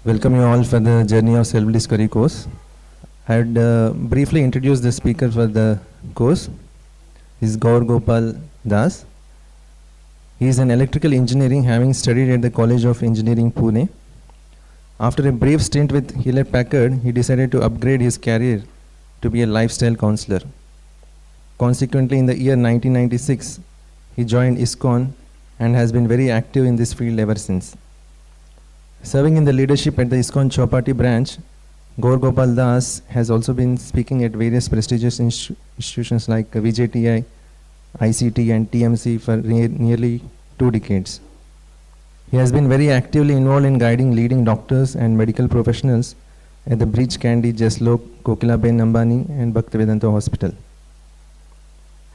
Welcome you all for the Journey of Self-Discovery course. I would briefly introduce the speaker for the course. He is Gaur Gopal Das. He is an electrical engineering, having studied at the College of Engineering, Pune. After a brief stint with Hewlett Packard, he decided to upgrade his career to be a lifestyle counselor. Consequently, in the year 1996, he joined ISKCON and has been very active in this field ever since. Serving in the leadership at the ISKCON Chowpatty branch, Gaur Gopal Das has also been speaking at various prestigious institutions like VJTI, ICT and TMC for nearly 2 decades. He has been very actively involved in guiding leading doctors and medical professionals at the Breach Candy, Jaslok, Kokilaben Ambani and Bhaktivedanta Hospital.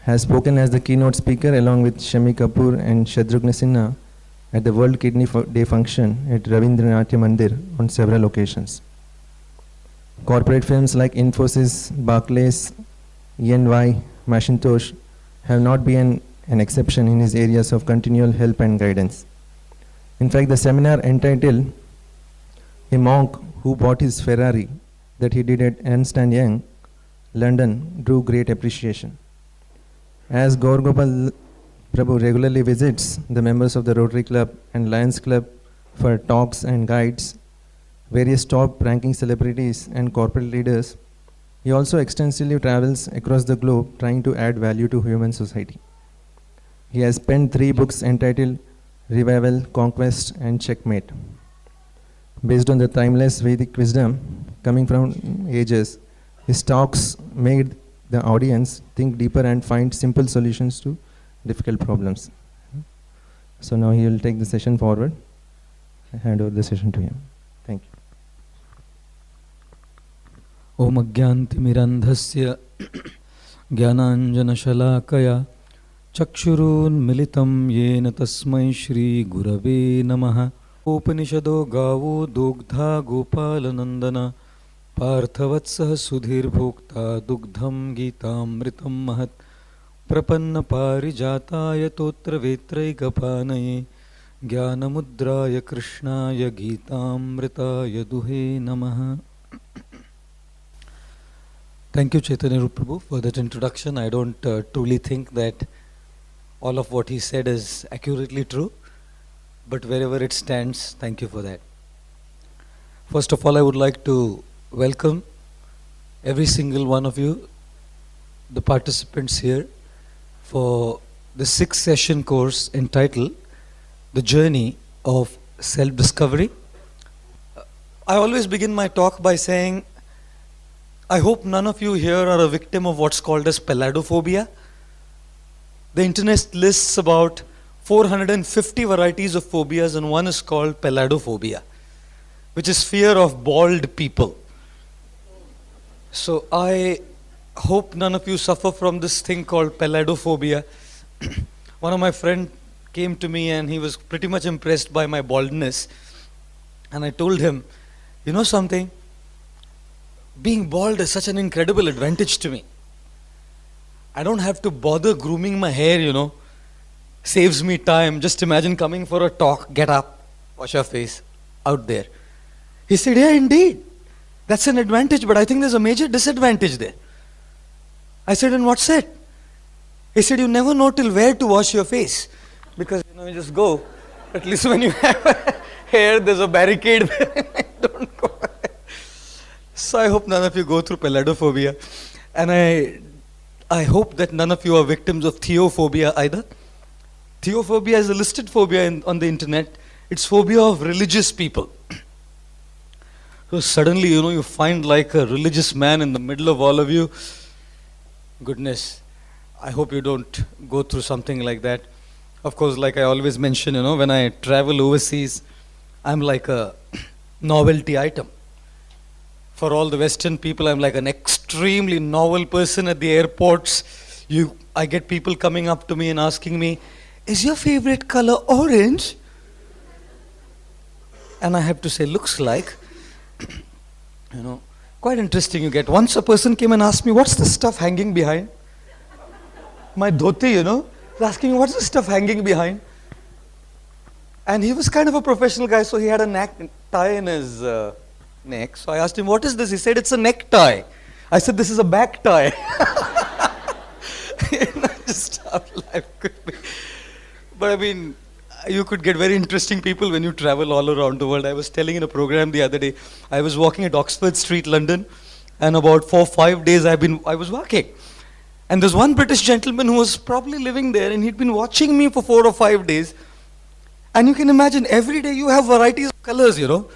Has spoken as the keynote speaker along with Shami Kapoor and Shatrugna Sinha at the World Kidney Day function at Ravindranatya Mandir on several occasions. Corporate firms like Infosys, Barclays, EY, Macintosh have not been an exception in his areas of continual help and guidance. In fact, the seminar entitled "A Monk Who Bought His Ferrari" that he did at Ernst & Young, London, drew great appreciation. As Gaur Gopal Prabhu regularly visits the members of the Rotary Club and Lions Club for talks and guides, various top-ranking celebrities and corporate leaders, he also extensively travels across the globe trying to add value to human society. He has penned 3 books entitled Revival, Conquest and Checkmate. Based on the timeless Vedic wisdom coming from ages, his talks made the audience think deeper and find simple solutions to difficult problems. So now he will take the session forward. I hand over the session to him. Thank you. Om Agyantimirandhasya Jnananjanashalakaya Chakshurun Militam Yena Tasmai Shri Gurave Namaha Upanishado Gavo Dugdha Gopalanandana Parthavatsaha Sudhir Bhokta Dugdham Gitamritam Mahat Prapanna Parijataya Totra Vetraikapanaye Jnanamudraya Krishnaya Gitamritaya Duhe Namaha. Thank you, Chaitanya Rupa Prabhu, for that introduction. I don't truly think that all of what he said is accurately true, but wherever it stands, thank you for that. First of all, I would like to welcome every single one of you, the participants here, for the 6th session course entitled The Journey of Self-Discovery. I always begin my talk by saying, I hope none of you here are a victim of what's called as pelladophobia. The internet lists about 450 varieties of phobias, and one is called pelladophobia, which is fear of bald people. So I hope none of you suffer from this thing called pelladophobia. One of my friends came to me and he was pretty much impressed by my baldness. And I told him, you know something? Being bald is such an incredible advantage to me. I don't have to bother grooming my hair, Saves me time. Just imagine coming for a talk, get up, wash your face, out there. He said, yeah, indeed. That's an advantage, but I think there's a major disadvantage there. I said, and what's that? He said, you never know till where to wash your face. Because, you just go. At least when you have hair, there's a barricade there. Don't go. So I hope none of you go through pelladophobia. And I hope that none of you are victims of theophobia either. Theophobia is a listed phobia on the internet. It's phobia of religious people. So suddenly, you find like a religious man in the middle of all of you. Goodness, I hope you don't go through something like that. Of course, like I always mention, when I travel overseas, I'm like a novelty item. For all the Western people, I'm like an extremely novel person at the airports. I get people coming up to me and asking me, is your favorite color orange? And I have to say, looks like. Quite interesting you get. Once a person came and asked me, what's the stuff hanging behind? My dhoti, He's asking, what's the stuff hanging behind? And he was kind of a professional guy, so he had a tie in his neck. So I asked him, "What is this?" He said, "It's a necktie." I said, "This is a back tie." Just how life could be. But I mean, you could get very interesting people when you travel all around the world. I was telling in a program the other day, I was walking at Oxford Street, London, and about 4 or 5 days I was walking. And there's one British gentleman who was probably living there, and he'd been watching me for 4 or 5 days. And you can imagine, every day you have varieties of colors, you know.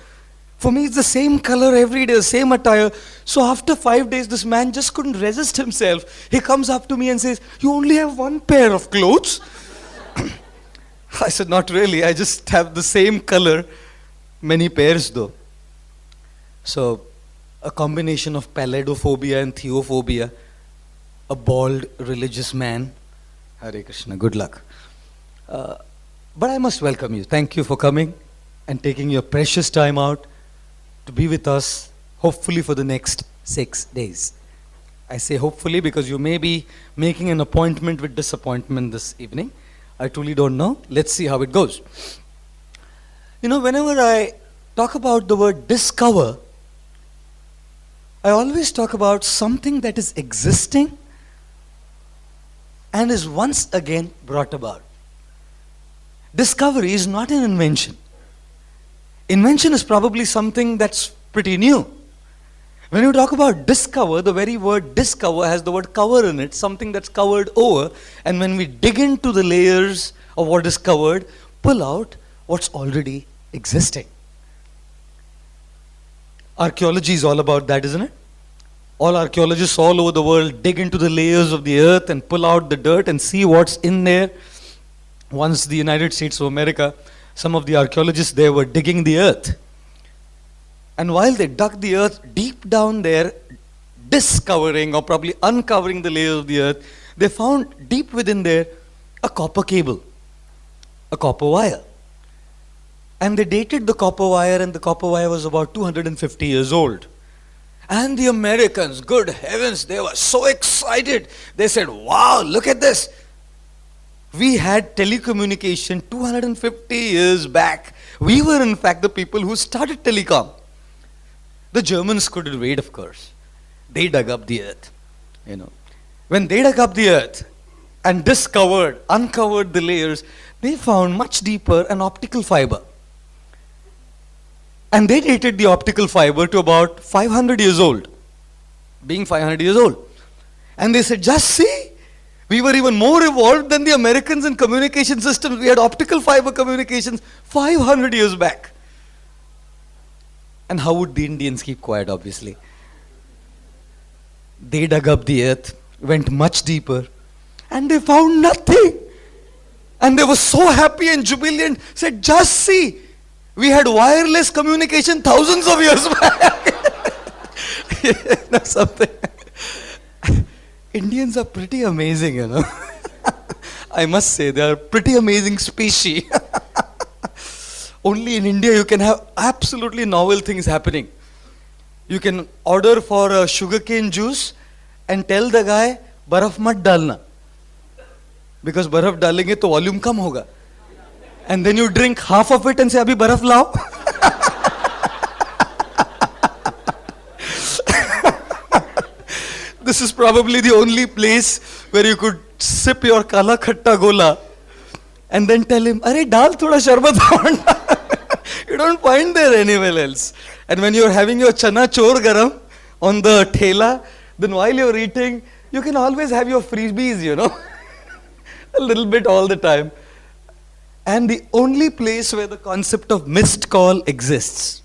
For me, it's the same color every day, the same attire. So after 5 days, this man just couldn't resist himself. He comes up to me and says, "You only have one pair of clothes?" I said, "Not really. I just have the same color, many pairs though." So, a combination of paledophobia and theophobia, a bald religious man. Hare Krishna, good luck. But I must welcome you. Thank you for coming and taking your precious time out to be with us, hopefully for the next 6 days. I say hopefully because you may be making an appointment with disappointment this evening. I truly don't know. Let's see how it goes. You know, whenever I talk about the word discover, I always talk about something that is existing and is once again brought about. Discovery is not an invention. Invention is probably something that's pretty new. When you talk about discover, the very word discover has the word cover in it, something that's covered over. And when we dig into the layers of what is covered, pull out what's already existing. Archaeology is all about that, isn't it? All archaeologists all over the world dig into the layers of the earth and pull out the dirt and see what's in there. Once the United States of America, some of the archaeologists there were digging the earth. And while they dug the earth deep down there, discovering or probably uncovering the layers of the earth, they found deep within there a copper cable, a copper wire. And they dated the copper wire, and the copper wire was about 250 years old. And the Americans, good heavens, they were so excited. They said, "Wow, look at this. We had telecommunication 250 years back. We were in fact the people who started telecom." The Germans couldn't wait, of course. They dug up the earth, you know. When they dug up the earth and uncovered the layers, they found much deeper an optical fiber. And they dated the optical fiber to about 500 years old, being 500 years old. And they said, "Just see, we were even more evolved than the Americans in communication systems. We had optical fiber communications 500 years back." And how would the Indians keep quiet, obviously? They dug up the earth, went much deeper, and they found nothing. And they were so happy and jubilant, said, "Just see, we had wireless communication thousands of years back." You know something? Indians are pretty amazing, you know. I must say, they are a pretty amazing species. Only in India you can have absolutely novel things happening. You can order for a sugarcane juice and tell the guy, "Baraf mat dalna." Because baraf dalenge to volume kam hoga. And then you drink half of it and say, "Abhi baraf lao." This is probably the only place where you could sip your kala khatta gola and then tell him, "Arey dal thoda sharbat on." You don't find there anywhere else. And when you're having your chana chor garam on the thela, then while you're eating, you can always have your freebies, you know, a little bit all the time. And the only place where the concept of missed call exists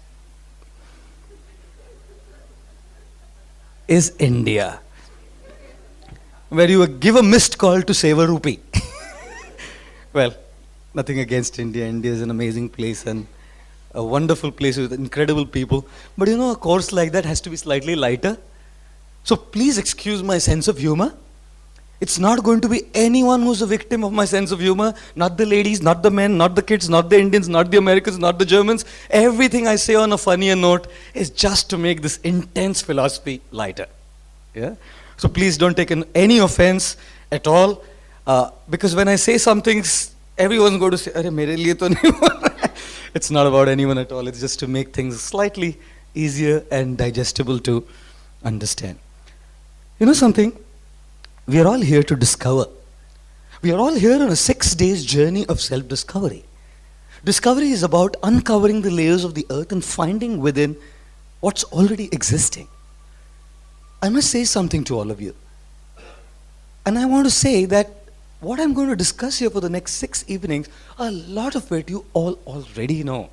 is India, where you give a missed call to save a rupee. Well, nothing against India. India is an amazing place and a wonderful place with incredible people. But you know, a course like that has to be slightly lighter. So please excuse my sense of humor. It's not going to be anyone who's a victim of my sense of humor. Not the ladies, not the men, not the kids, not the Indians, not the Americans, not the Germans. Everything I say on a funnier note is just to make this intense philosophy lighter. Yeah? So please don't take any offense at all. Because when I say some things, everyone's going to say, "Arey, mere liye to nahi." It's not about anyone at all. It's just to make things slightly easier and digestible to understand. You know something? We are all here to discover. We are all here on a 6 days journey of self-discovery. Discovery is about uncovering the layers of the earth and finding within what's already existing. I must say something to all of you. And I want to say that what I'm going to discuss here for the next 6 evenings, a lot of it you all already know.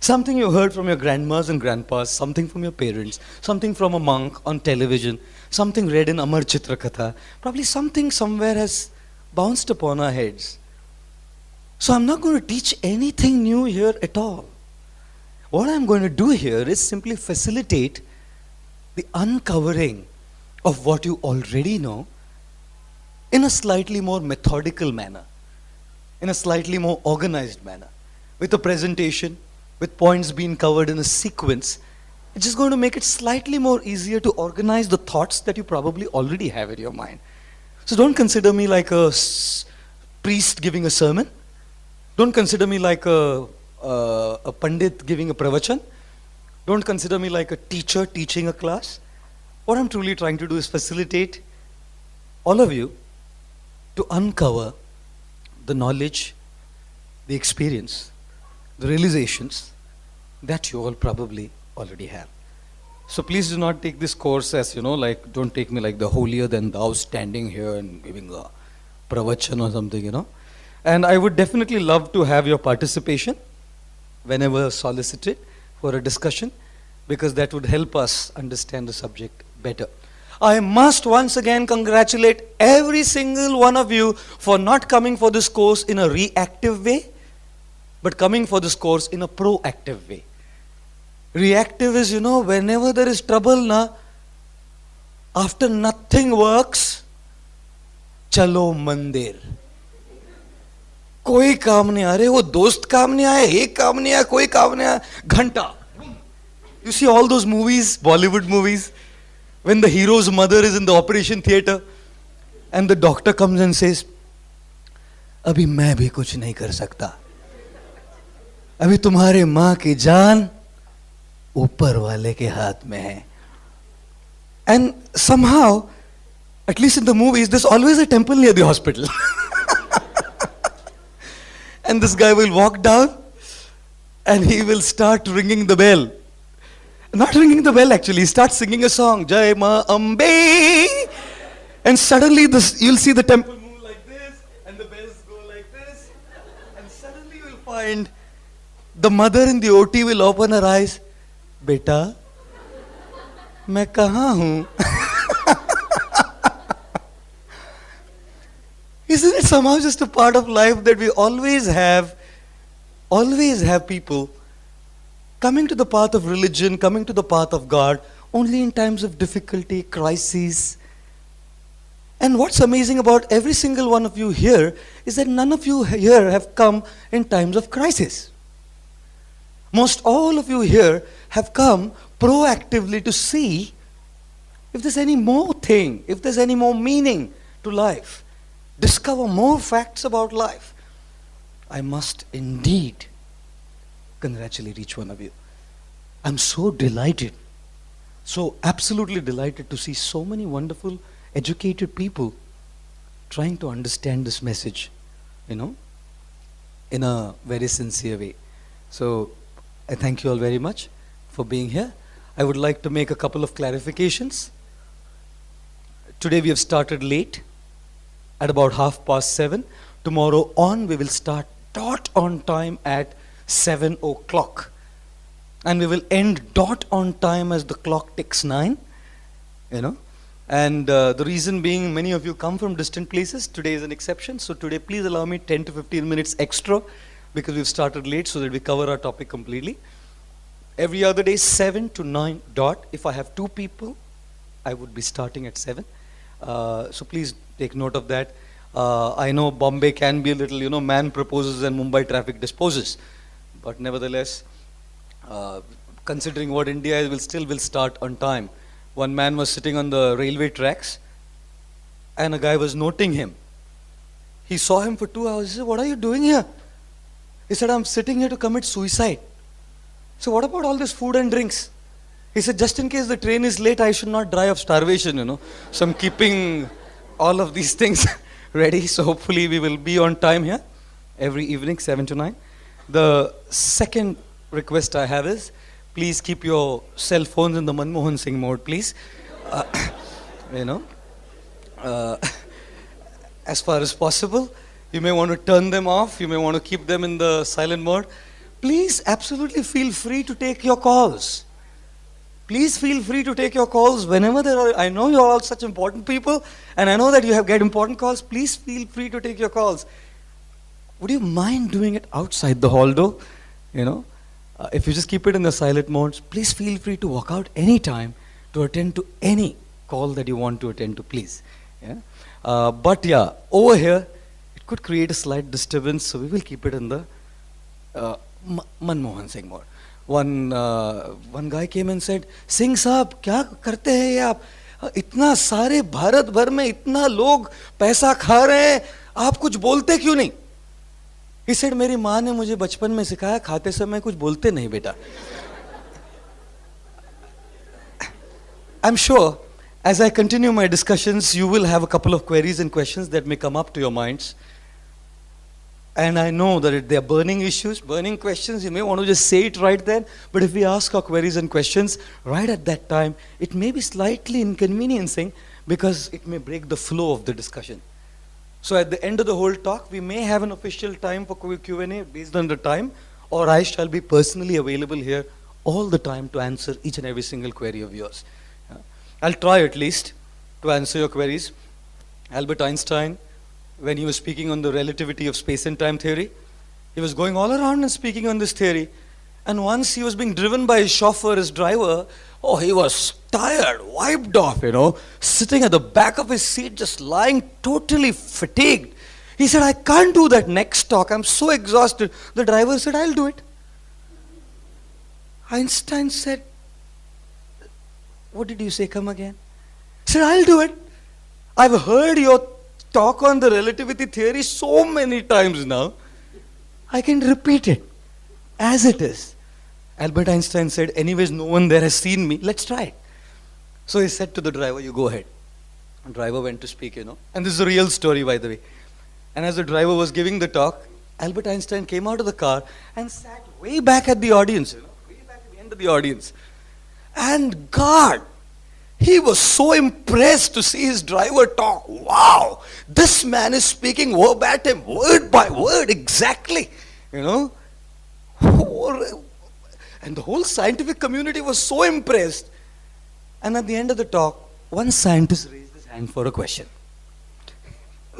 Something you heard from your grandmas and grandpas, something from your parents, something from a monk on television, something read in Amar Chitra Katha, probably something somewhere has bounced upon our heads. So I'm not going to teach anything new here at all. What I'm going to do here is simply facilitate the uncovering of what you already know in a slightly more methodical manner, in a slightly more organized manner, with a presentation, with points being covered in a sequence. It's just going to make it slightly more easier to organize the thoughts that you probably already have in your mind. So don't consider me like a priest giving a sermon. Don't consider me like a pandit giving a pravachan. Don't consider me like a teacher teaching a class. What I'm truly trying to do is facilitate all of you to uncover the knowledge, the experience, the realizations that you all probably already have. So please do not take this course as, like, don't take me like the holier than thou standing here and giving a pravachan or something, And I would definitely love to have your participation whenever solicited for a discussion, because that would help us understand the subject better. I must once again congratulate every single one of you for not coming for this course in a reactive way, but coming for this course in a proactive way. Reactive is, whenever there is trouble, after nothing works, chalo mandir. कोई काम नहीं आ रहे, वो दोस्त काम नहीं आया, एक काम नहीं आया, कोई काम नहीं आया, घंटा. You see all those movies, Bollywood movies, when the hero's mother is in the operation theater and the doctor comes and says, अभी मैं भी कुछ नहीं कर सकता, अभी तुम्हारे माँ की जान ऊपर वाले के हाथ में है. And somehow, at least in the movies, there's always a temple near the hospital. And this guy will walk down and he will start ringing the bell. Not ringing the bell actually, he starts singing a song, Jai Ma Ambe. And suddenly you'll see the temple move like this and the bells go like this. And suddenly you'll find the mother in the OT will open her eyes. Beta, मैं कहाँ हूँ? Isn't it somehow just a part of life that we always have people coming to the path of religion, coming to the path of God, only in times of difficulty, crises. And what's amazing about every single one of you here is that none of you here have come in times of crisis. Most all of you here have come proactively to see if there's any more thing, if there's any more meaning to life. Discover more facts about life. I must indeed congratulate each one of you. I'm so delighted, so absolutely delighted to see so many wonderful, educated people trying to understand this message, in a very sincere way. So I thank you all very much for being here. I would like to make a couple of clarifications. Today we have started late, at about 7:30. Tomorrow on we will start dot on time at 7 o'clock. And we will end dot on time as the clock ticks 9. And the reason being, many of you come from distant places. Today is an exception. So today please allow me 10 to 15 minutes extra, because we've started late, so that we cover our topic completely. Every other day 7 to 9 dot. If I have 2 people, I would be starting at 7. So please take note of that. I know Bombay can be a little, man proposes and Mumbai traffic disposes. But nevertheless, considering what India is, will start on time. One man was sitting on the railway tracks and a guy was noting him. He saw him for 2 hours. He said, "What are you doing here?" He said, I'm sitting here to commit suicide. So what about all this food and drinks? He said, just in case the train is late, I should not die of starvation, you know. So I'm keeping all of these things ready. So hopefully we will be on time here every evening, 7 to 9. The second request I have is, please keep your cell phones in the Manmohan Singh mode, please. Uh, you know, uh, as far as possible. You may want to turn them off. You may want to keep them in the silent mode. Please absolutely feel free to take your calls. Please feel free to take your calls whenever there are. I know you're all such important people, and I know that you have get important calls. Please feel free to take your calls. Would you mind doing it outside the hall though? You know, if you just keep it in the silent mode, please feel free to walk out anytime to attend to any call that you want to attend to, please. Yeah? But yeah, over here, it could create a slight disturbance, so we will keep it in the Manmohan Singh mode. One guy came and said, Singh साहब क्या करते हैं ये आप? इतना सारे भारत भर में इतना लोग पैसा खा रहे हैं, आप कुछ बोलते क्यों नहीं? He said, मेरी माँ ने मुझे बचपन में सिखाया, खाते समय कुछ बोलते नहीं बेटा. I'm sure as I continue my discussions, you will have a couple of queries and questions that may come up to your minds. And I know that they are burning issues, burning questions. You may want to just say it right then. But if we ask our queries and questions right at that time, it may be slightly inconveniencing because it may break the flow of the discussion. So at the end of the whole talk, we may have an official time for Q&A based on the time, or I shall be personally available here all the time to answer each and every single query of yours. I'll try at least to answer your queries. Albert Einstein, when he was speaking on the relativity of space and time theory, he was going all around and speaking on this theory. And once he was being driven by his chauffeur, his driver, oh, he was tired, wiped off, you know, sitting at the back of his seat, just lying totally fatigued. He said, I can't do that next talk. I'm so exhausted. The driver said, I'll do it. Einstein said, what did you say? Come again. He said, I'll do it. I've heard your talk on the relativity theory so many times now. I can repeat it as it is. Albert Einstein said, anyways, no one there has seen me. Let's try it. So he said to the driver, you go ahead. The driver went to speak, you know. And this is a real story, by the way. And as the driver was giving the talk, Albert Einstein came out of the car and sat way back at the audience, you know, way back at the end of the audience. And God, he was so impressed to see his driver talk. Wow, this man is speaking verbatim, word by word, exactly. You know, and the whole scientific community was so impressed. And at the end of the talk, one scientist raised his hand for a question.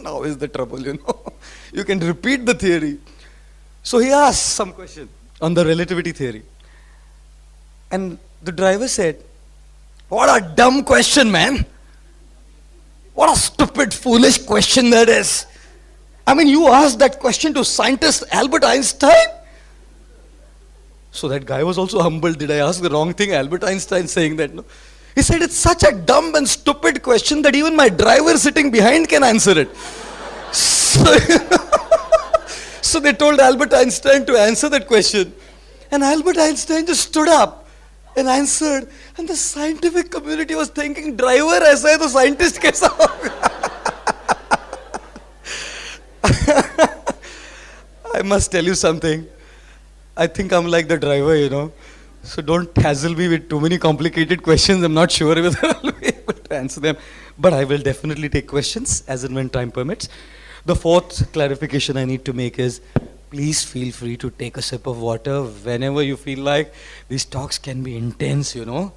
Now is the trouble, you know. You can repeat the theory. So he asked some question on the relativity theory. And the driver said, what a dumb question, man. What a stupid, foolish question that is. I mean, you asked that question to scientist Albert Einstein? So that guy was also humbled. Did I ask the wrong thing? Albert Einstein saying that, no? He said, it's such a dumb and stupid question that even my driver sitting behind can answer it. So they told Albert Einstein to answer that question. And Albert Einstein just stood up and answered. And the scientific community was thinking, driver ऐसा है तो scientist कैसा होगा? I must tell you something. I think I'm like the driver, you know. So don't hassle me with too many complicated questions. I'm not sure whether I'll be able to answer them. But I will definitely take questions as and when time permits. The fourth clarification I need to make is, please feel free to take a sip of water whenever you feel like. These talks can be intense, you know.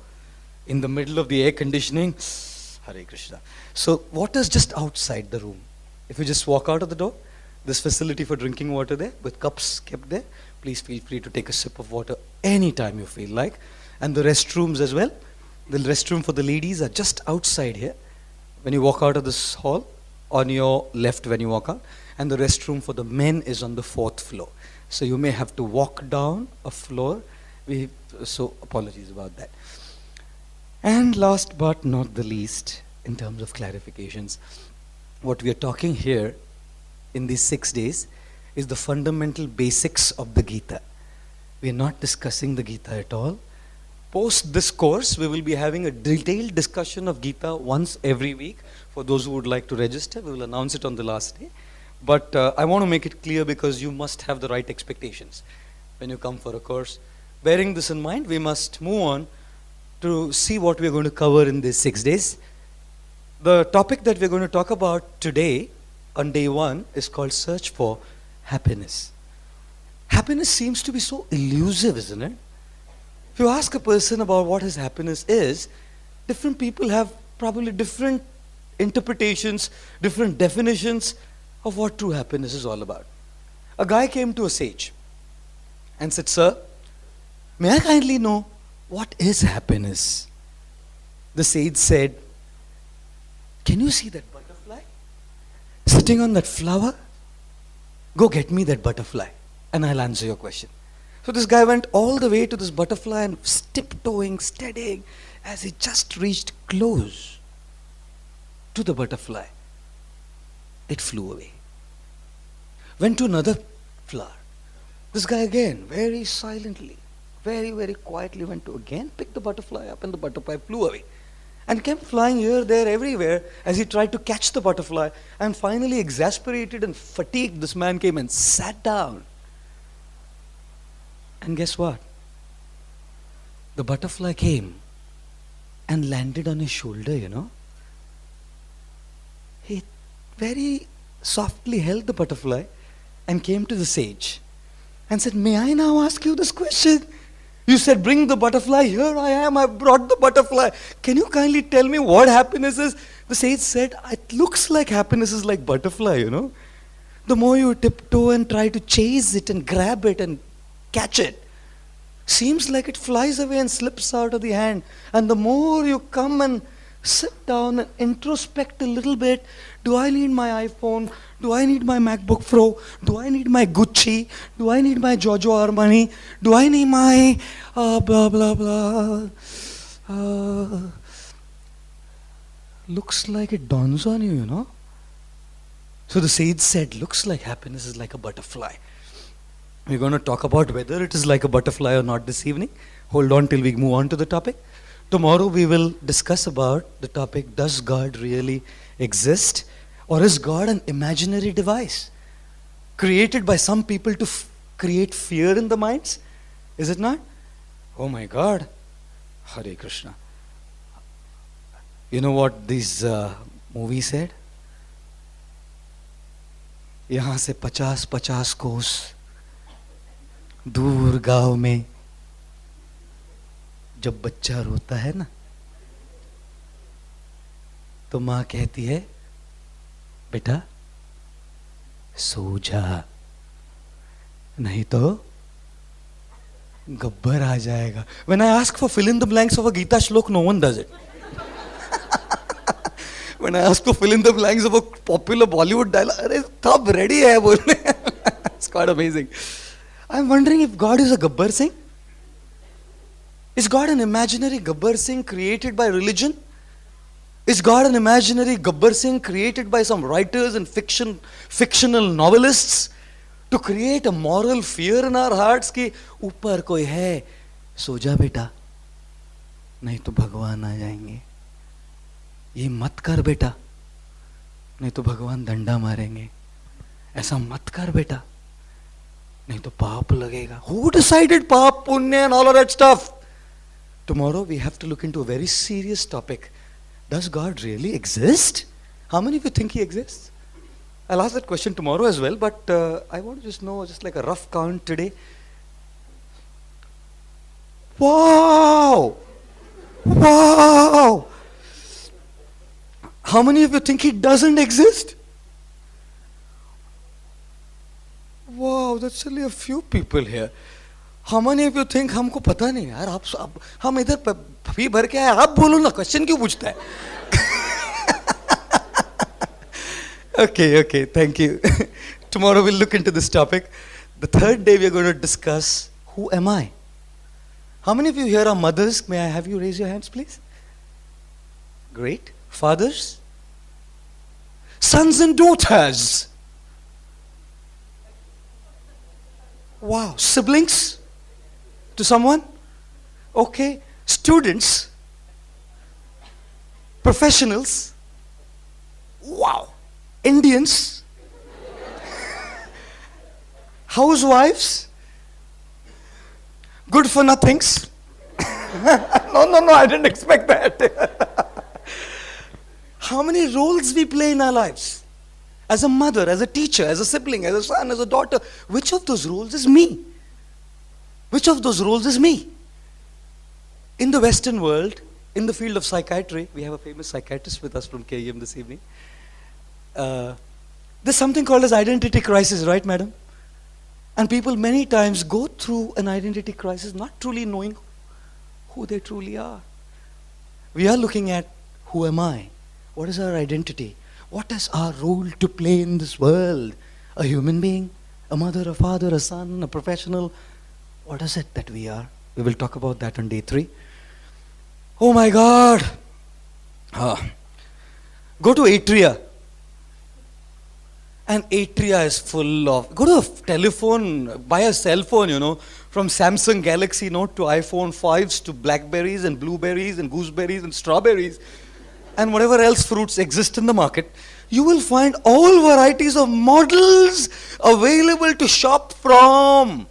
In the middle of the air conditioning. Hare Krishna. So water's just outside the room. If you just walk out of the door, this facility for drinking water there, with cups kept there. Please feel free to take a sip of water anytime you feel like. And the restrooms as well. The restroom for the ladies are just outside here. When you walk out of this hall, on your left when you walk out. And the restroom for the men is on the 4th floor. So you may have to walk down a floor. So apologies about that. And last but not the least, in terms of clarifications, what we are talking here in these 6 days is the fundamental basics of the Gita. We are not discussing the Gita at all. Post this course, we will be having a detailed discussion of Gita once every week. For those who would like to register, we will announce it on the last day. But I want to make it clear because you must have the right expectations when you come for a course. Bearing this in mind, we must move on to see what we are going to cover in these 6 days. The topic that we are going to talk about today on day 1 is called Search for Happiness. Happiness seems to be so elusive, isn't it? If you ask a person about what his happiness is, different people have probably different interpretations, different definitions of what true happiness is all about. A guy came to a sage and said, "Sir, may I kindly know what is happiness?" The sage said, "Can you see that butterfly sitting on that flower? Go get me that butterfly and I'll answer your question." So this guy went all the way to this butterfly and tiptoeing, steadying, as he just reached close to the butterfly, it flew away. Went to another flower. This guy again, very silently, very, very quietly went to again, picked the butterfly up, and the butterfly flew away. And kept flying here, there, everywhere as he tried to catch the butterfly. And finally, exasperated and fatigued, this man came and sat down. And guess what? The butterfly came and landed on his shoulder, you know. He very softly held the butterfly and came to the sage and said, "May I now ask you this question? You said, bring the butterfly. Here I am. I brought the butterfly. Can you kindly tell me what happiness is?" The sage said, "It looks like happiness is like butterfly, you know. The more you tiptoe and try to chase it and grab it and catch it, seems like it flies away and slips out of the hand. And the more you come and sit down and introspect a little bit, do I need my iPhone? Do I need my MacBook Pro? Do I need my Gucci? Do I need my Giorgio Armani? Do I need my blah blah blah?" Looks like it dawns on you, you know. So the sage said, "Looks like happiness is like a butterfly." We're going to talk about whether it is like a butterfly or not this evening. Hold on till we move on to the topic. Tomorrow we will discuss about the topic, does God really exist? Or is God an imaginary device created by some people to create fear in the minds? Is it not? Oh my God. Hare Krishna. You know what this movie said? यहाँ से 50-50 कोस दूर गांव में जब बच्चा रोता है ना, तो माँ कहती है, "बेटा सो जा, नहीं तो गब्बर आ जाएगा." When I ask for fill in the blanks of a Gita shlok, no one does it. When I ask for fill in the blanks of a popular Bollywood dialogue, अरे सब ready है बोलने. It's quite amazing. I'm wondering if God is a Gabbar Singh. Is God an imaginary Gabbar Singh created by religion? Is God an imaginary Gabbar Singh created by some writers and fictional novelists to create a moral fear in our hearts कि ऊपर कोई है, सो जा बेटा, नहीं तो भगवान आ जाएंगे. ये मत कर बेटा, नहीं तो भगवान दंडा मारेंगे. ऐसा मत कर बेटा, नहीं तो पाप लगेगा. Who decided पाप, पुण्य and all of that stuff? Tomorrow we have to look into a very serious topic. Does God really exist? How many of you think He exists? I'll ask that question tomorrow as well, but I want to just know, just like a rough count today. Wow! Wow! How many of you think He doesn't exist? Wow, that's only a few people here. How many of you think हमको पता नहीं यार, आप हम इधर फी भर के आए, आप बोलो ना, क्वेश्चन क्यों पूछता है? Okay, thank you. Tomorrow we'll look into this topic. The third day we are going to discuss, who am I? How many of you here are mothers? May I have you raise your hands, please? Great. Fathers? Sons and daughters? Wow. Siblings to someone? Okay. Students? Professionals? Wow. Indians? Housewives? Good for nothings? No, I didn't expect that. How many roles we play in our lives? As a mother, as a teacher, as a sibling, as a son, as a daughter. Which of those roles is me? Which of those roles is me? In the Western world, in the field of psychiatry, we have a famous psychiatrist with us from KEM this evening. There's something called as identity crisis, right, madam? And people many times go through an identity crisis not truly knowing who they truly are. We are looking at who am I? What is our identity? What is our role to play in this world? A human being? A mother, a father, a son, a professional? What is it that we are? We will talk about that on day 3. Oh my God! Go to Atria. And Atria is full of, go to a telephone, buy a cell phone, from Samsung Galaxy Note to iPhone 5s to blackberries and blueberries and gooseberries and strawberries and whatever else fruits exist in the market. You will find all varieties of models available to shop from.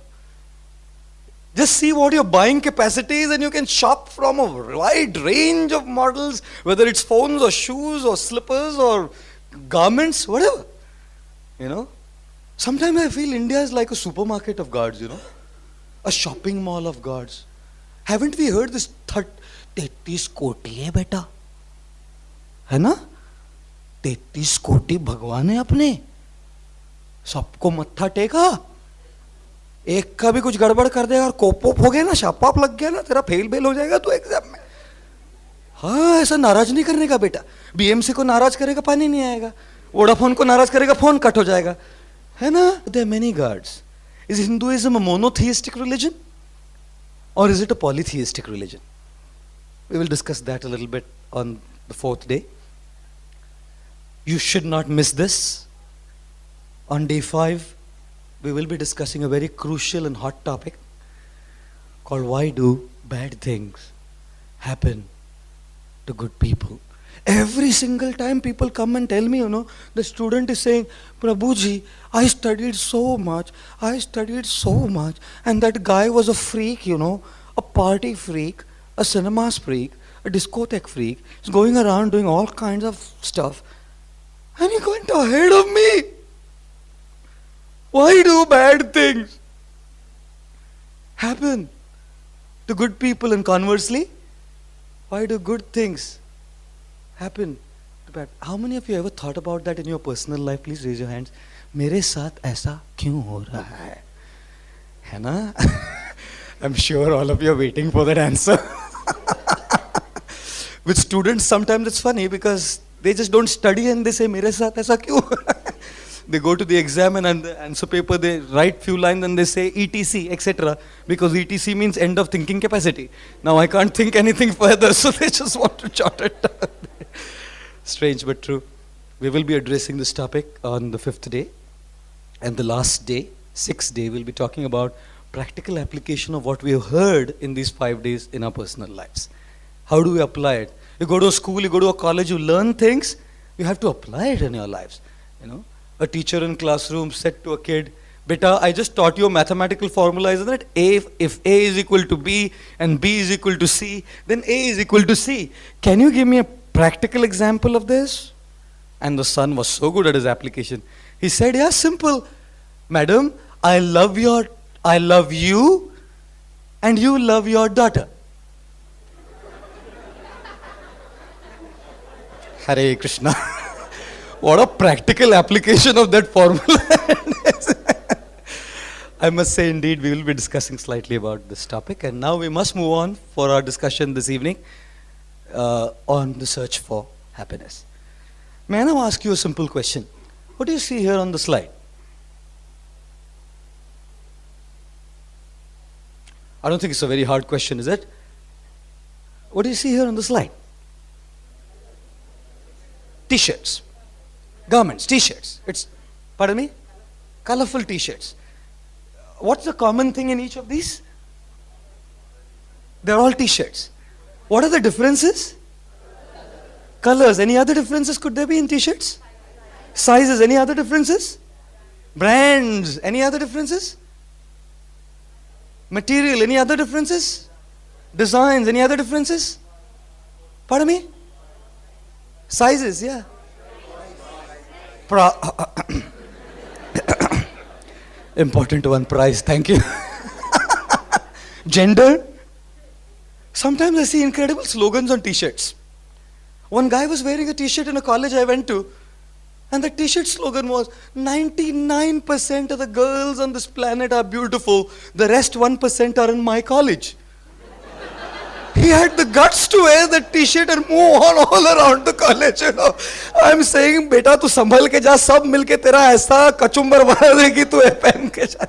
Just see what your buying capacity is and you can shop from a wide range of models, whether it's phones or shoes or slippers or garments, whatever. Sometimes I feel India is like a supermarket of gods, a shopping mall of gods. Haven't we heard this 33 koti hai beta? है ना? 33 कोटि भगवान है अपने, सबको मत्था टेका, एक का भी कुछ गड़बड़ कर देगा और कोप हो गया ना, शाप लग गया ना, तेरा फेल हो जाएगा तो एग्जाम में. हाँ, ऐसा नाराज नहीं करने का बेटा. बीएमसी को नाराज करेगा पानी नहीं आएगा, वोडाफोन को नाराज करेगा फोन कट हो जाएगा, है ना? There are many gods. Is Hinduism a monotheistic religion or is it a polytheistic religion? We will discuss that a little bit on the 4th day. You should not miss this. On day 5, we will be discussing a very crucial and hot topic called why do bad things happen to good people? Every single time people come and tell me, the student is saying, Prabhuji, I studied so much, and that guy was a freak, a party freak, a cinema freak, a discotheque freak. He's going around doing all kinds of stuff. And he went ahead of me. Why do bad things happen to good people, and conversely, why do good things happen to bad? How many of you ever thought about that in your personal life? Please raise your hands. मेरे साथ ऐसा क्यों हो रहा है ना? I'm sure all of you are waiting for that answer. With students, sometimes it's funny because they just don't study and they say, मेरे साथ ऐसा क्यों? They go to the exam and on the answer paper they write few lines and they say ETC, etc. Because ETC means end of thinking capacity. Now I can't think anything further, so they just want to jot it down. Strange but true. We will be addressing this topic on the 5th day. And the last day, 6th day, we'll be talking about practical application of what we have heard in these 5 days in our personal lives. How do we apply it? You go to a school, you go to a college, you learn things, you have to apply it in your lives. A teacher in classroom said to a kid, Beta, I just taught you a mathematical formula, isn't it? If A is equal to B and B is equal to C, then A is equal to C. Can you give me a practical example of this? And the son was so good at his application. He said, yeah, simple. Madam, I love you and you love your daughter. Hare Krishna. What a practical application of that formula. I must say, indeed, we will be discussing slightly about this topic. And now we must move on for our discussion this evening on the search for happiness. May I now ask you a simple question? What do you see here on the slide? I don't think it's a very hard question, is it? What do you see here on the slide? T-shirts. Garments, T-shirts. Pardon me? Colorful T-shirts. What's the common thing in each of these? They're all t-shirts. What are the differences? Colors. Any other differences could there be in t-shirts? Sizes. Any other differences? Brands. Any other differences? Material. Any other differences? Designs. Any other differences? Pardon me? Sizes. Yeah. Important one. Price. Thank you. Gender. Sometimes I see incredible slogans on t-shirts. One guy was wearing a t-shirt in a college I went to, and the t-shirt slogan was 99% of the girls on this planet are beautiful, the rest 1% are in my college. He had the guts to wear that t-shirt and move on all around the college, you know. I'm saying, beta, tu sambhal ke ja, sab milke tera aisa kachumbar bana degi tu pehen ke ja.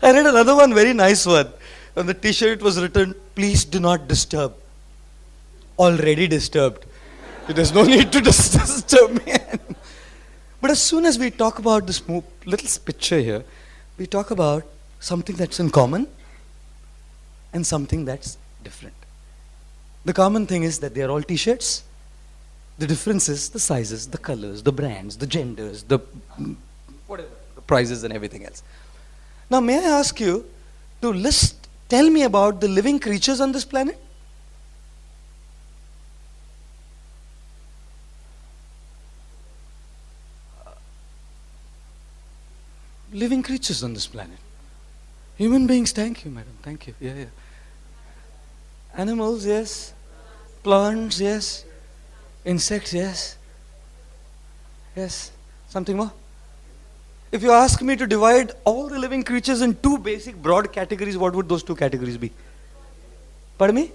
I read another one, very nice one. On the t-shirt it was written, please do not disturb. Already disturbed. There's no need to disturb me. But as soon as we talk about this little picture here, we talk about something that's in common and something that's different. The common thing is that they are all t-shirts. The difference is the sizes, the colors, the brands, the genders, the whatever, the prices and everything else. Now may I ask you to tell me about the living creatures on this planet? Living creatures on this planet. Human beings, thank you, madam, thank you. Yeah. Animals, yes. Plants, yes. Insects, yes. Yes. Something more? If you ask me to divide all the living creatures in two basic broad categories, what would those two categories be? Pardon me?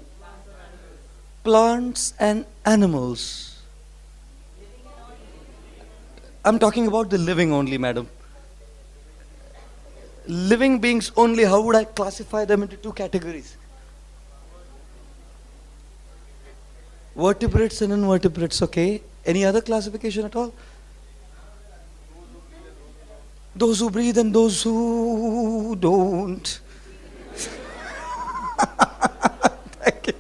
Plants and animals. I'm talking about the living only, madam. Living beings only, how would I classify them into two categories? Vertebrates and invertebrates, okay. Any other classification at all? Those who breathe and those who don't. Thank you.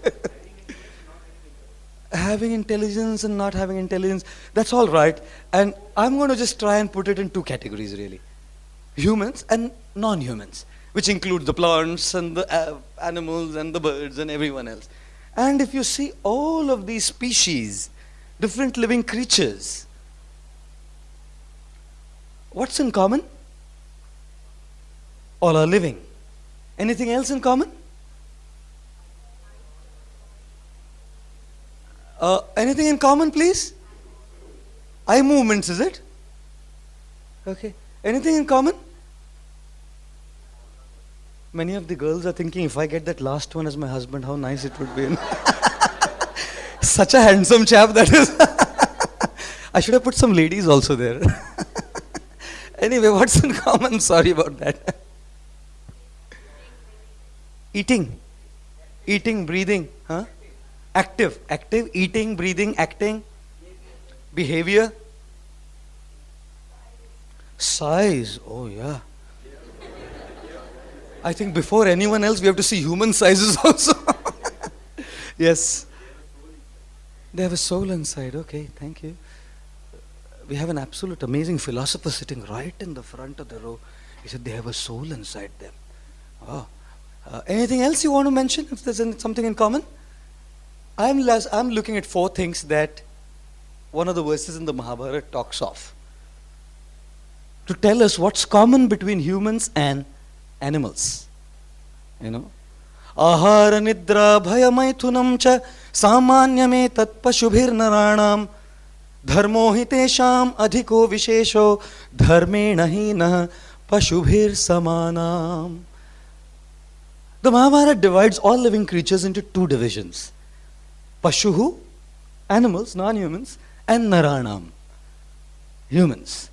Having intelligence and not having intelligence, that's all right. And I'm going to just try and put it in two categories really. Humans and non-humans, which include the plants and the animals and the birds and everyone else. And if you see all of these species, different living creatures, what's in common? All are living. Anything else in common? Anything in common, please? Eye movements, is it? Okay. Anything in common? Many of the girls are thinking, if I get that last one as my husband, how nice it would be. Such a handsome chap that is. I should have put some ladies also there. Anyway, what's in common? Sorry about that. Eating, breathing, huh? Active, eating, breathing, acting, behavior, size. Oh yeah. I think before anyone else, we have to see human sizes also. Yes. They have a soul inside. Okay, thank you. We have an absolute amazing philosopher sitting right in the front of the row. He said they have a soul inside them. Oh. Anything else you want to mention, if there's something in common? I'm looking at four things that one of the verses in the Mahabharata talks of, to tell us what's common between humans and animals. You know, ahara nidra bhayamaithunam cha samanyame tat pashubhir naranam dharmo hitesham adhiko vishesho dharmena hina pashubhir samanam. The Mahabharata divides all living creatures into two divisions: Pashuhu, animals, non-humans, and Naranam, humans,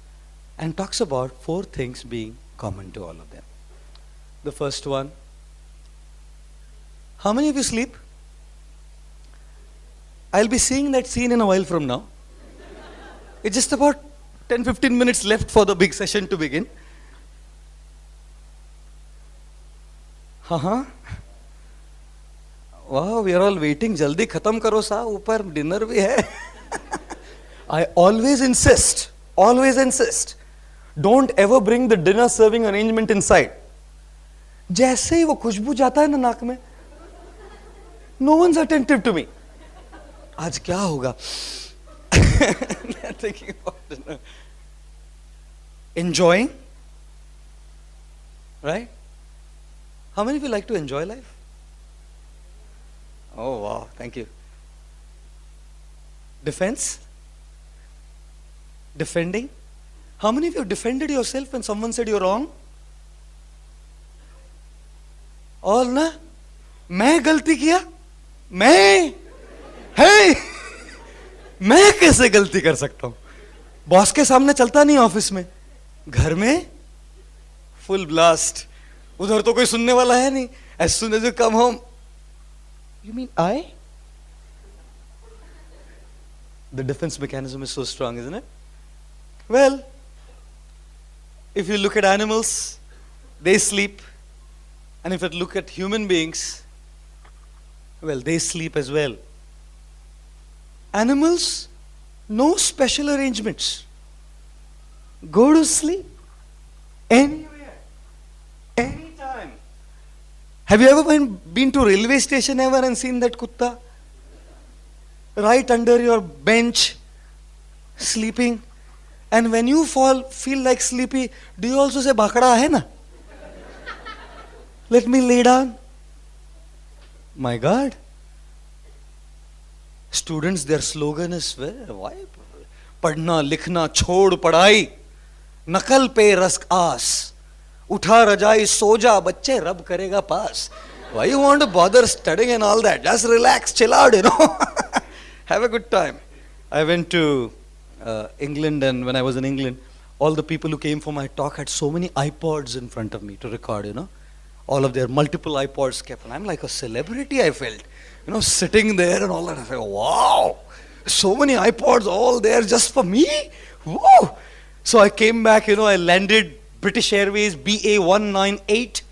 and talks about four things being common to all of them. The first one, how many of you sleep? I'll be seeing that scene in a while from now. It's just about 10-15 minutes left for the big session to begin. हाँ वाह, we are all waiting, जल्दी खत्म करो सा, ऊपर dinner भी है. I always insist, don't ever bring the dinner serving arrangement inside. जैसे ही वो खुशबू जाता है ना नाक में, no one's attentive to me. आज क्या होगा? Thinking about dinner. Enjoying, right? How many of you like to enjoy life? Oh wow, thank you. Defense? Defending? How many of you defended yourself when someone said you're wrong? All ना? मैं गलती किया? मैं? Hey! मैं कैसे गलती कर सकता हूं? बॉस के सामने चलता नहीं ऑफिस में, घर में फुल ब्लास्ट, उधर तो कोई सुनने वाला है नहीं. As soon as you come home, you mean I? The defense mechanism is so strong, isn't it? Well, if you look at animals, they sleep. And if you look at human beings, well, they sleep as well. Animals, no special arrangements. Go to sleep. Anywhere. Anytime. Have you ever been to railway station ever and seen that kutta? Right under your bench, sleeping. And when you feel like sleepy, do you also say, Bakada hai na? Let me lay down. My God. Students, their slogan is, why? पढ़ना लिखना छोड़ पढ़ाई, नकल पे rusk आस, उठा रजाई सो जा बच्चे, रब करेगा पास. Why you want to bother studying and all that? Just relax, chill out, Have a good time. I went to England, and when I was in England, all the people who came for my talk had so many iPods in front of me to record, All of their multiple iPods kept, and I'm like a celebrity, I felt. Sitting there and all that. I said, wow, so many iPods all there just for me. Whoa. So I came back, I landed British Airways BA198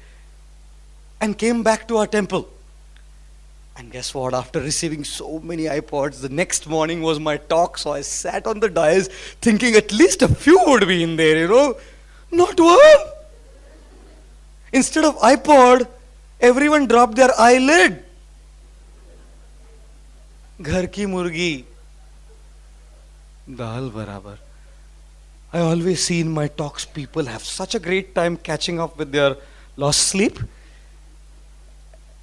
and came back to our temple. And guess what? After receiving so many iPods, the next morning was my talk. So I sat on the dais thinking at least a few would be in there, Not one. Instead of iPod, everyone dropped their eyelid. घर की मुर्गी दाल बराबर. I always see in my talks people have such a great time catching up with their lost sleep.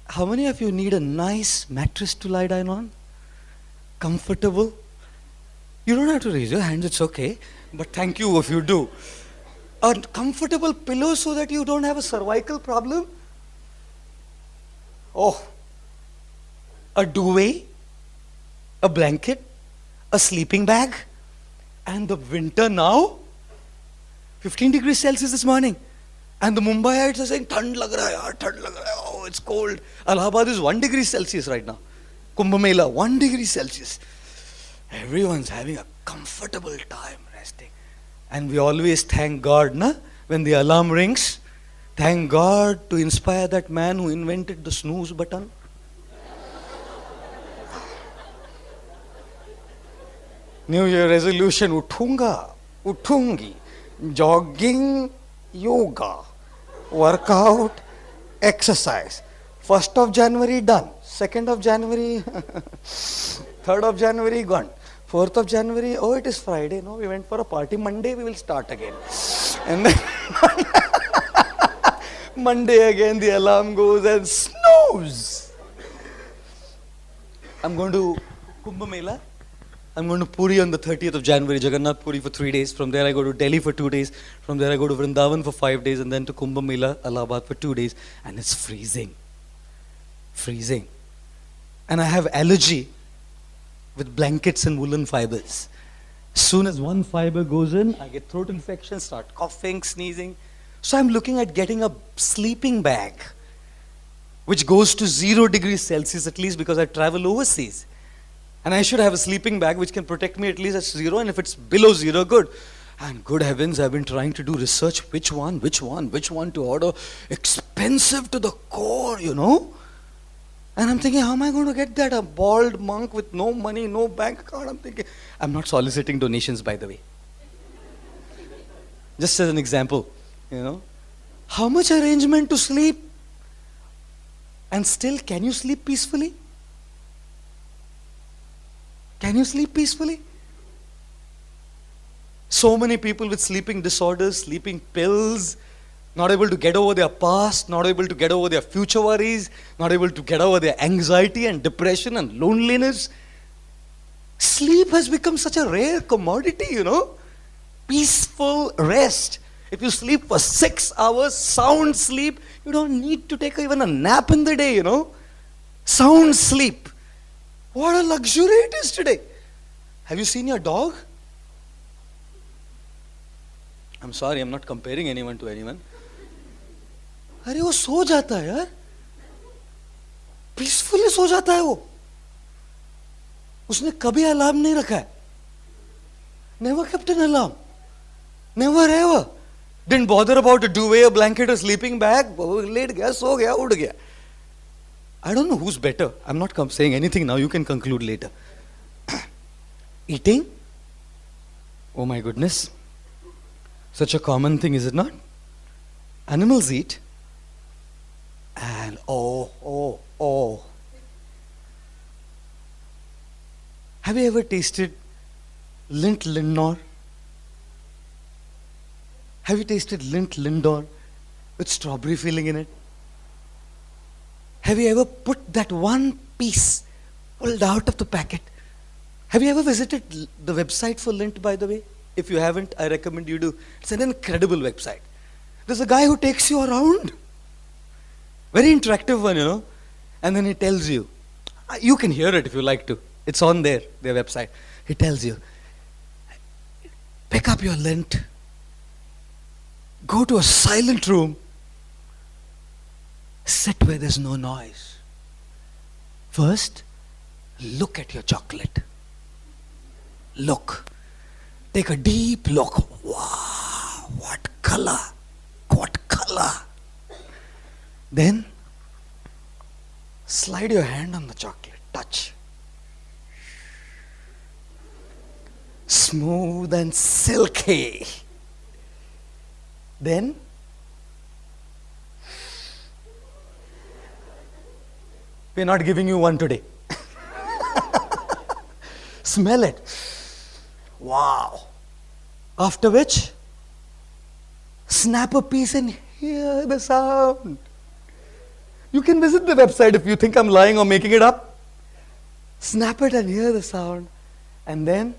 How many of you need a nice mattress to lie down on? Comfortable? You don't have to raise your hands, it's okay. But thank you if you do. A comfortable pillow so that you don't have a cervical problem. Oh, a duvet, a blanket, a sleeping bag, and the winter now, 15 degrees Celsius this morning. And the Mumbaiites are saying, thand lag raha hai, yaar, thand lag raha hai. Oh, it's cold. Allahabad is 1 degree Celsius right now. Kumbh Mela, 1 degree Celsius. Everyone's having a comfortable time resting. And we always thank God, when the alarm rings, thank God to inspire that man who invented the snooze button. New Year resolution, uthunga, uthungi, jogging, yoga, workout, exercise. 1st of January done, 2nd of January, 3rd of January gone, 4th of January, oh it is Friday, no, we went for a party, Monday we will start again. And then Monday again the alarm goes and snooze. I'm going to Kumbh Mela. I'm going to Puri on the 30th of January, Jagannath Puri for 3 days. From there I go to Delhi for 2 days. From there I go to Vrindavan for 5 days, and then to Kumbh Mela, Allahabad for 2 days. And it's freezing. Freezing. And I have allergy with blankets and woolen fibers. As soon as one fiber goes in, I get throat infection, start coughing, sneezing. So I'm looking at getting a sleeping bag, which goes to 0 degrees Celsius at least, because I travel overseas. And I should have a sleeping bag which can protect me at least at 0, and if it's below 0, good. And good heavens, I've been trying to do research. Which one to order? Expensive to the core, you know. And I'm thinking, how am I going to get that? A bald monk with no money, no bank account. I'm thinking, I'm not soliciting donations, by the way. Just as an example, you know. How much arrangement to sleep? And still, can you sleep peacefully? Can you sleep peacefully? So many people with sleeping disorders, sleeping pills, not able to get over their past, not able to get over their future worries, not able to get over their anxiety and depression and loneliness. Sleep has become such a rare commodity, you know. Peaceful rest. If you sleep for 6 hours, sound sleep, you don't need to take even a nap in the day, you know. Sound sleep. What a luxury it is today. Have you seen your dog? I'm sorry, I'm not comparing anyone to anyone. अरे वो सो जाता है यार, peacefully सो जाता है वो. उसने कभी अलार्म नहीं रखा है. Never kept an alarm. Never ever. Didn't bother about a duvet, a blanket, a sleeping bag. लेट गया, सो गया, उड़ गया. I don't know who's better. I'm not saying anything now. You can conclude later. Eating? Oh my goodness. Such a common thing, is it not? Animals eat. And oh. Have you ever tasted Lindt Lindor? Have you tasted Lindt Lindor with strawberry filling in it? Have you ever put that one piece pulled out of the packet? Have you ever visited the website for Lindt, by the way? If you haven't, I recommend you do. It's an incredible website. There's a guy who takes you around. Very interactive one, you know. And then he tells you. You can hear it if you like to. It's on their website. He tells you, pick up your Lindt. Go to a silent room. Sit where there's no noise. First, look at your chocolate. Look. Take a deep look. Wow, what color? What color? Then, slide your hand on the chocolate. Touch. Smooth and silky. Then, we're not giving you one today. Smell it. Wow. After which, snap a piece and hear the sound. You can visit the website if you think I'm lying or making it up. Snap it and hear the sound. And then,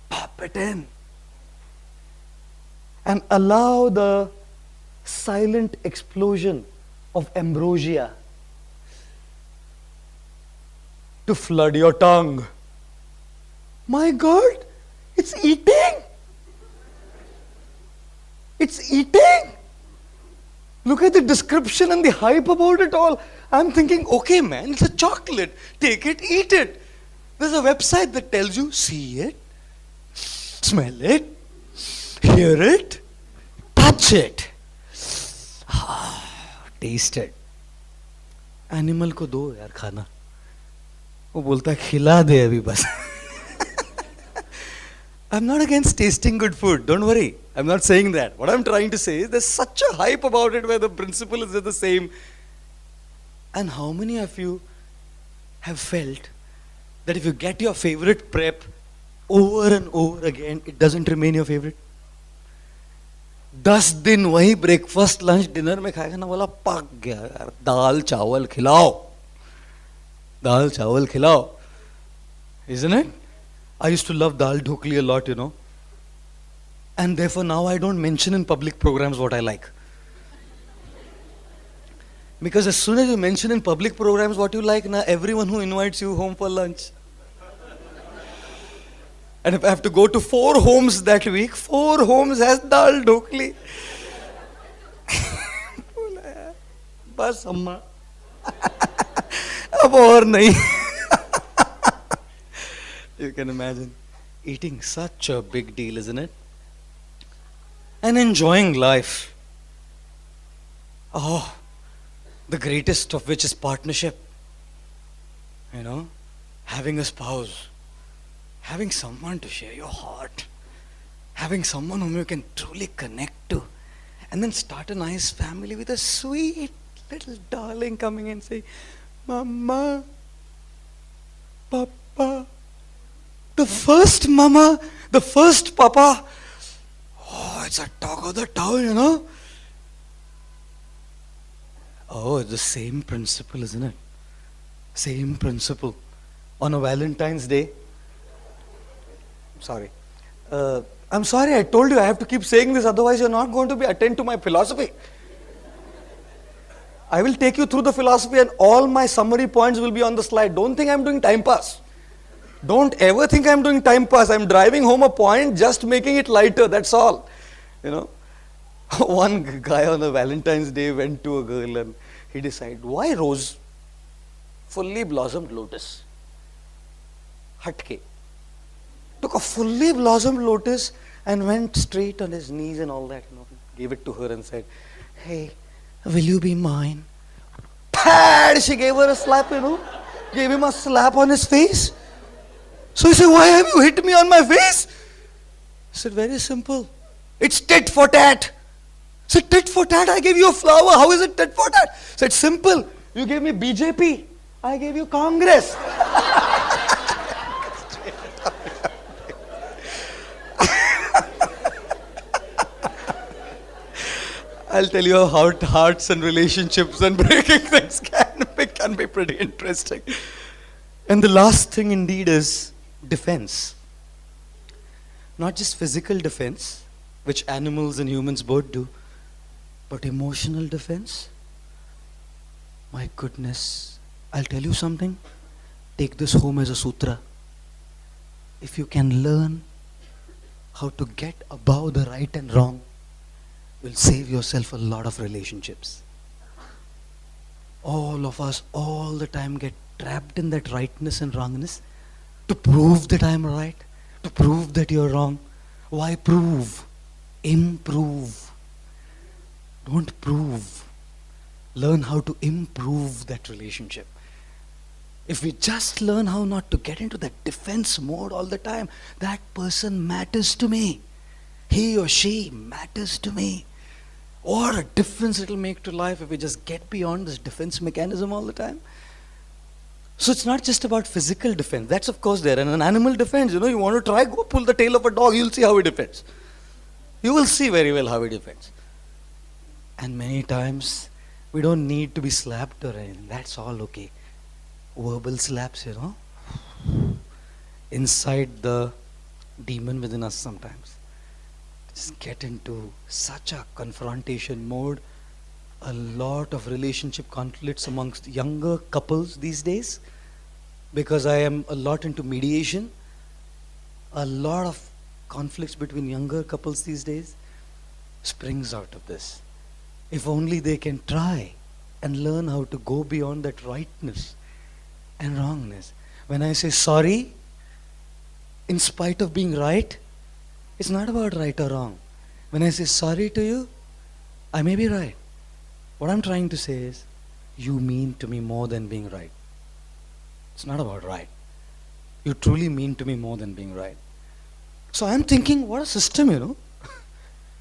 pop it in. And allow the silent explosion of ambrosia to flood your tongue. My God, it's eating. It's eating. Look at the description and the hype about it all. I'm thinking, okay man, it's a chocolate. Take it, eat it. There's a website that tells you, see it, smell it, hear it, touch it, taste it. Animal को दो यार खाना. वो बोलता है खिला दे अभी बस. I'm not against tasting good food. Don't worry. I'm not saying that. What I'm trying to say is there's such a hype about it where the principle is the same. And how many of you have felt that if you get your favorite prep over and over again, it doesn't remain your favorite? 10 दिन वही breakfast lunch dinner में खाएगा ना, बोला पक गया यार, दाल चावल खिलाओ, दाल चावल खिलाओ. Isn't it? I used to love dal dhokli a lot, you know. And therefore now I don't mention in public programs what I like. Because as soon as you mention in public programs what you like, now everyone who invites you home for lunch. And if I have to go to 4 homes that week, 4 homes has dal dhokli. बस अम्मा अब और नहीं. You can imagine. Eating such a big deal, isn't it? And enjoying life. Oh, the greatest of which is partnership. You know, having a spouse, having someone to share your heart, having someone whom you can truly connect to, and then start a nice family with a sweet little darling coming and saying, Mama, Papa, the first Mama, the first Papa. Oh, it's a talk of the town, you know. Oh, it's the same principle, isn't it? Same principle. On a Valentine's Day. Sorry. I'm sorry, I told you I have to keep saying this, otherwise you're not going to be attend to my philosophy. I will take you through the philosophy and all my summary points will be on the slide. Don't think I'm doing time pass. Don't ever think I'm doing time pass. I'm driving home a point, just making it lighter, that's all. You know. One guy on a Valentine's Day went to a girl and he decided, why rose? Fully blossomed lotus. Hatke. Took a fully blossomed lotus and went straight on his knees and all that. You know, gave it to her and said, hey, will you be mine? Pad! She gave her a slap, you know. Gave him a slap on his face. So he said, why have you hit me on my face? He said, very simple. It's tit for tat. He said, tit for tat? I gave you a flower. How is it tit for tat? He said, simple. You gave me BJP. I gave you Congress. I'll tell you how hearts and relationships and breaking things can be pretty interesting. And the last thing indeed is defense. Not just physical defense, which animals and humans both do, but emotional defense. My goodness, I'll tell you something. Take this home as a sutra. If you can learn how to get above the right and wrong, will save yourself a lot of relationships. All of us all the time get trapped in that rightness and wrongness to prove that I'm right, to prove that you're wrong. Why prove? Improve. Don't prove. Learn how to improve that relationship. If we just learn how not to get into that defense mode all the time, that person matters to me. He or she matters to me. What a difference it'll make to life if we just get beyond this defense mechanism all the time. So it's not just about physical defense. That's of course there. And an animal defense, you know, you want to try, go pull the tail of a dog, you'll see how he defends. You will see very well how he defends. And many times, we don't need to be slapped or anything. That's all okay. Verbal slaps, you know, inside the demon within us sometimes. Just get into such a confrontation mode. A lot of relationship conflicts amongst younger couples these days, because I am a lot into mediation. A lot of conflicts between younger couples these days springs out of this. If only they can try and learn how to go beyond that rightness and wrongness. When I say sorry, in spite of being right, it's not about right or wrong. When I say sorry to you, I may be right. What I'm trying to say is, you mean to me more than being right. It's not about right. You truly mean to me more than being right. So I'm thinking, what a system, you know.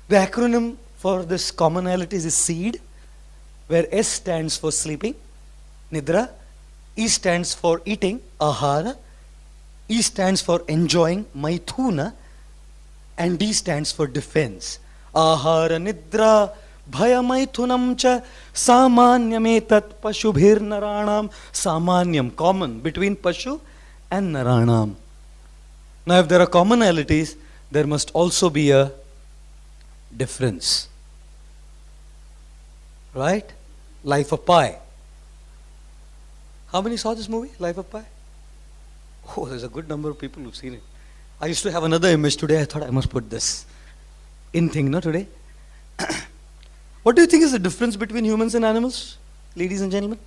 The acronym for this commonality is SEED, where S stands for sleeping, Nidra, E stands for eating, Ahara, E stands for enjoying, Maithuna, and D stands for defense. Ahara Nidra Bhaya Maithunam cha Samanyametat Pashubhir Naranam. Samanyam, common between Pashu and Naranam. Now if there are commonalities, there must also be a difference. Right? Life of Pi. How many saw this movie, Life of Pi? Oh, there's a good number of people who've seen it. I used to have another image today. I thought I must put this in thing, no, today. What do you think is the difference between humans and animals, ladies and gentlemen?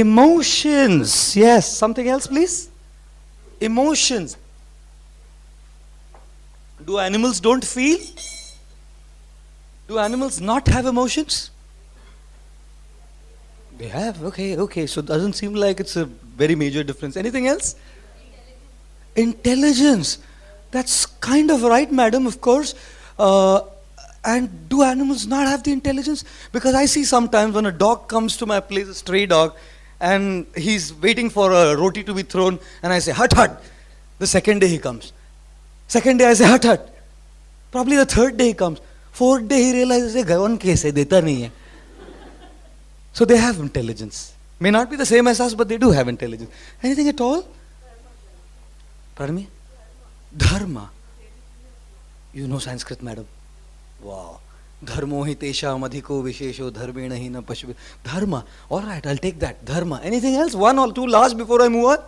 Emotions. Yes. Something else, please? Emotions. Do animals don't feel? Do animals not have emotions? They have. Okay. So it doesn't seem like it's a very major difference. Anything else? Intelligence. That's kind of right, madam, of course. And do animals not have the intelligence? Because I see sometimes when a dog comes to my place, a stray dog, and he's waiting for a roti to be thrown, and I say, hut, hut. The second day he comes. Second day I say, hut, hut. Probably the third day he comes. Fourth day he realizes, gaon case hai, deta nahi hai. So they have intelligence. May not be the same as us, but they do have intelligence. Anything at all? Pardon me? Dharma. You know Sanskrit, madam? Wow. Dharmo hi tesham adhiko vishesho dharmena hi na pashve. Dharma. Alright, I'll take that. Dharma. Anything else? One or two last before I move on?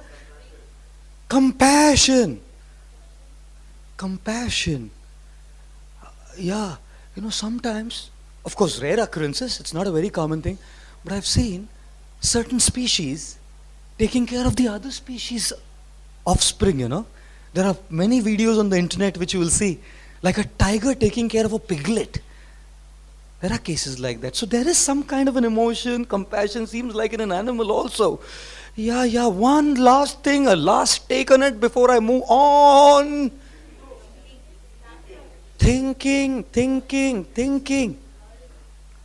Compassion. Compassion. Yeah. You know, sometimes, of course, rare occurrences, it's not a very common thing, but I've seen certain species taking care of the other species' offspring, you know. There are many videos on the internet which you will see, like a tiger taking care of a piglet. There are cases like that. So there is some kind of an emotion, compassion seems like in an animal also. Yeah. One last thing, a last take on it before I move on. Thinking.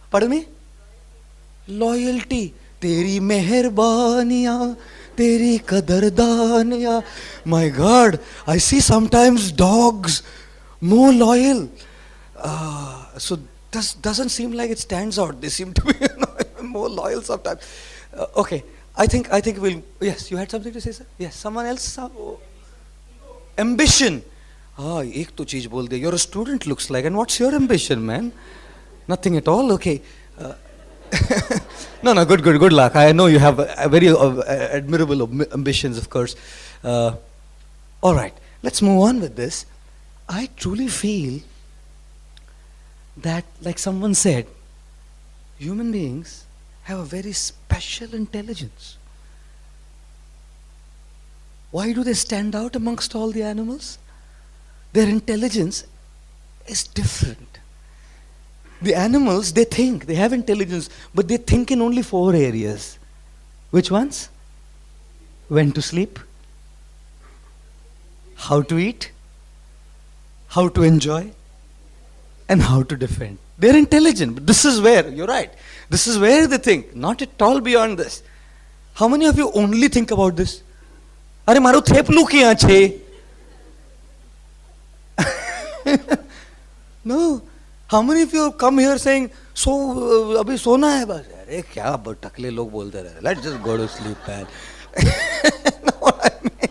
Pardon me? Loyalty. Teri meherbaniyan, teri kadardaniyan. My God, I see sometimes dogs more loyal. So this doesn't seem like it stands out. They seem to be more loyal sometimes. Okay, I think we'll. Yes, you had something to say, sir? Yes, someone else. Ambition. एक तो चीज बोल दे. You're a student, looks like. And what's your ambition, man? Nothing at all. Okay. No, good luck. I know you have a very admirable ambitions, of course. All right, let's move on with this. I truly feel that, like someone said, human beings have a very special intelligence. Why do they stand out amongst all the animals? Their intelligence is different. The animals, they think, they have intelligence, but they think in only 4 areas. Which ones? When to sleep, how to eat, how to enjoy, and how to defend. They're intelligent, but this is where, you're right, this is where they think, not at all beyond this. How many of you only think about this? Are maro theplu kiya che? No. How many of you come here saying, so, abhi sona hai bas? Arey kya takle log bolte rahe. Let's just go to sleep, man. Know what I mean?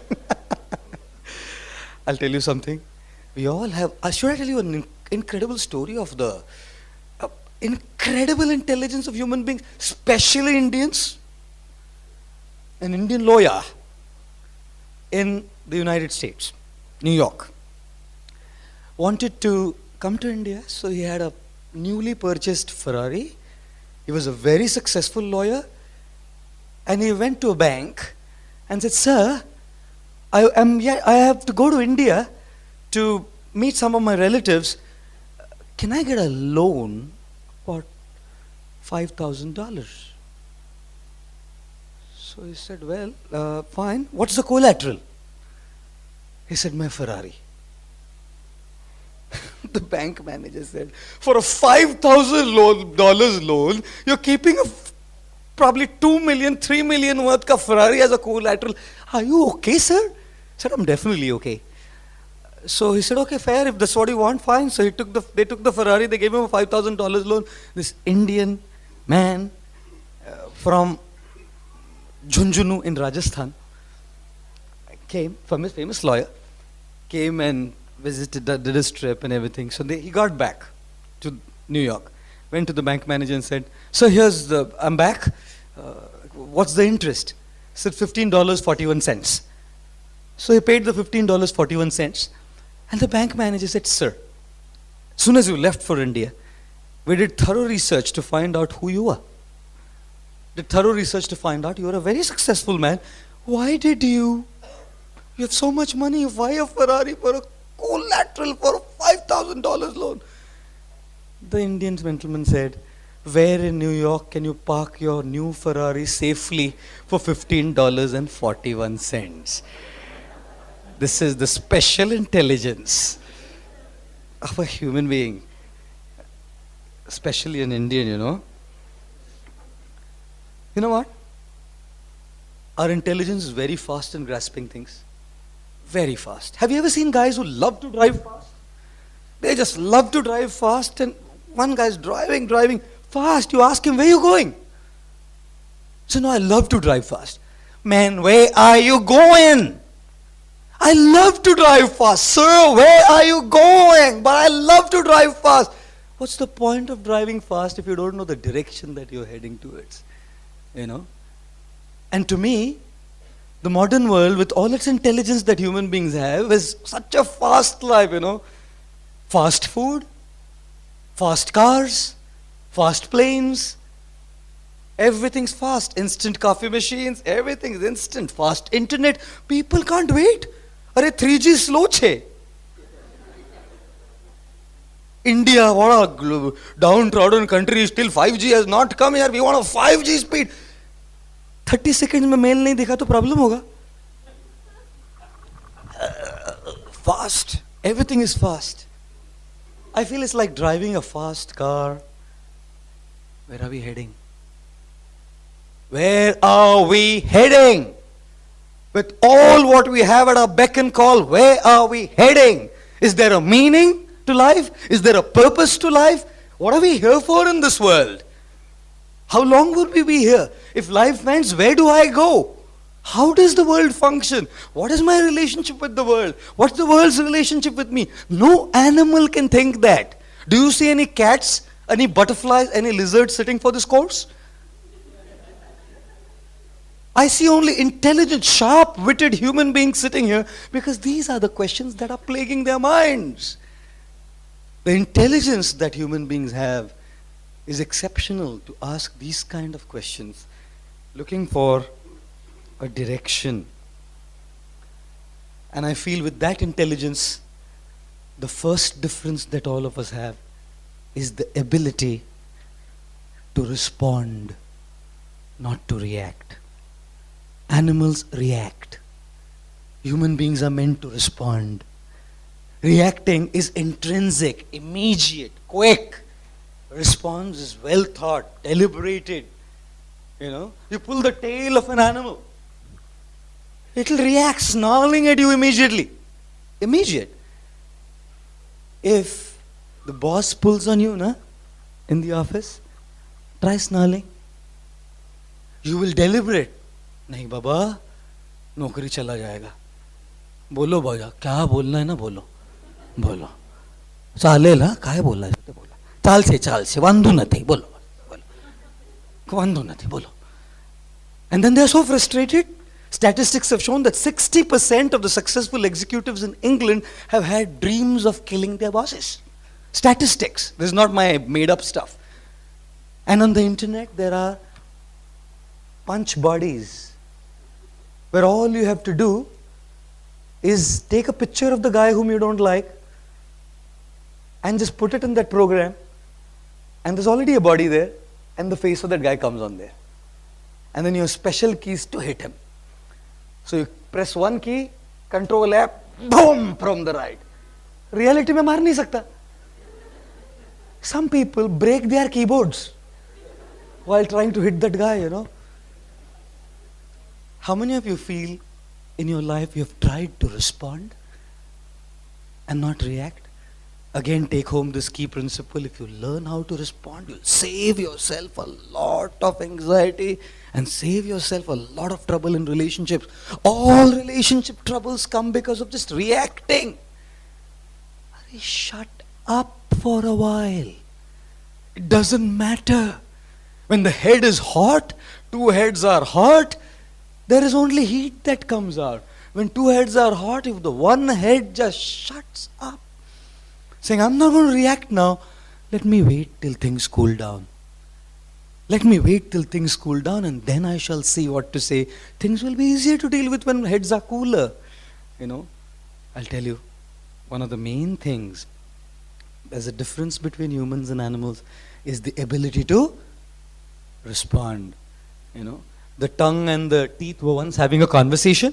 I'll tell you something. We all have, should I tell you an incredible story of the incredible intelligence of human beings, especially Indians? An Indian lawyer in the United States, New York, wanted to come to India, so he had a newly purchased Ferrari. He was a very successful lawyer, and he went to a bank and said, "Sir, I have to go to India to meet some of my relatives. Can I get a loan for $5,000? So he said, "Well, fine. What's the collateral?" He said, "My Ferrari." The bank manager said, "For a $5,000 loan, you're keeping a probably 2 million, 3 million worth of Ferrari as a collateral. Are you okay, sir?" I said, "I'm definitely okay." So he said, "Okay, fair. If that's what you want, fine." So they took the Ferrari. They gave him a $5,000 loan. This Indian man from Jhunjhunu in Rajasthan came, famous lawyer, came and visited, did his trip and everything. So he got back to New York, went to the bank manager and said, "So I'm back. What's the interest?" He said, $15.41. So he paid the $15.41. And the bank manager said, "Sir, as soon as you left for India, we did thorough research to find out who you are. did thorough research to find out you are a very successful man. Why did you? You have so much money. Why a Ferrari for a collateral for a $5,000 loan? The Indian gentleman said, where in New York can you park your new Ferrari safely for $15.41? This is the special intelligence of a human being, especially an Indian, you know. You know what? Our intelligence is very fast in grasping things. Very fast. Have you ever seen guys who love to drive fast? They just love to drive fast, and one guy's driving fast. You ask him, where are you going? So, no, I love to drive fast. Man, where are you going? I love to drive fast. Sir, where are you going? But I love to drive fast. What's the point of driving fast if you don't know the direction that you're heading towards? You know? And to me, the modern world, with all its intelligence that human beings have, is such a fast life, you know. Fast food, fast cars, fast planes, everything's fast. Instant coffee machines, everything's instant. Fast internet, people can't wait. Are 3G slow che. India, what a downtrodden country, still 5G has not come here. We want a 5G speed. 30 seconds में mail नहीं दिखा तो problem होगा. Fast. Everything is fast. I feel it's like driving a fast car. Where are we heading? Where are we heading? With all what we have at our beck and call, where are we heading? Is there a meaning to life? Is there a purpose to life? What are we here for in this world? How long will we be here? If life ends, where do I go? How does the world function? What is my relationship with the world? What's the world's relationship with me? No animal can think that. Do you see any cats, any butterflies, any lizards sitting for this course? I see only intelligent, sharp-witted human beings sitting here because these are the questions that are plaguing their minds. The intelligence that human beings have is exceptional to ask these kind of questions, looking for a direction. And I feel with that intelligence, the first difference that all of us have is the ability to respond, not to react. Animals react. Human beings are meant to respond. Reacting is intrinsic, immediate, quick. Response is well thought, deliberated. You know, you pull the tail of an animal, it'll react snarling at you immediately. Immediate. If the boss pulls on you, in the office, try snarling. You will deliberate. नहीं बाबा, नौकरी चला जाएगा. बोलो भैया, क्या बोलना है ना बोलो. बोलो. चालेल हा, काय बोलायचं ते बोला. चालसे, वांधो નથી, बोलो. वांधो નથી, बोलो. And then they are so frustrated. Statistics have shown that 60% of the successful executives in England have had dreams of killing their bosses. Statistics. This is not my made up stuff. And on the internet there are punch bodies where all you have to do is take a picture of the guy whom you don't like and just put it in that program, and there's already a body there and the face of that guy comes on there. And then you have special keys to hit him. So you press one key, control app, boom, from the right. Reality में मार नहीं सकता. Some people break their keyboards while trying to hit that guy, you know. How many of you feel in your life you have tried to respond and not react? Again, take home this key principle. If you learn how to respond, you'll save yourself a lot of anxiety and save yourself a lot of trouble in relationships. All relationship troubles come because of just reacting. Shut up for a while. It doesn't matter. When the head is hot, two heads are hot, there is only heat that comes out. When two heads are hot, if the one head just shuts up, saying, I'm not going to react now, let me wait till things cool down. Let me wait till things cool down and then I shall see what to say. Things will be easier to deal with when heads are cooler. You know, I'll tell you, one of the main things, there's a difference between humans and animals, is the ability to respond. You know, the tongue and the teeth were once having a conversation.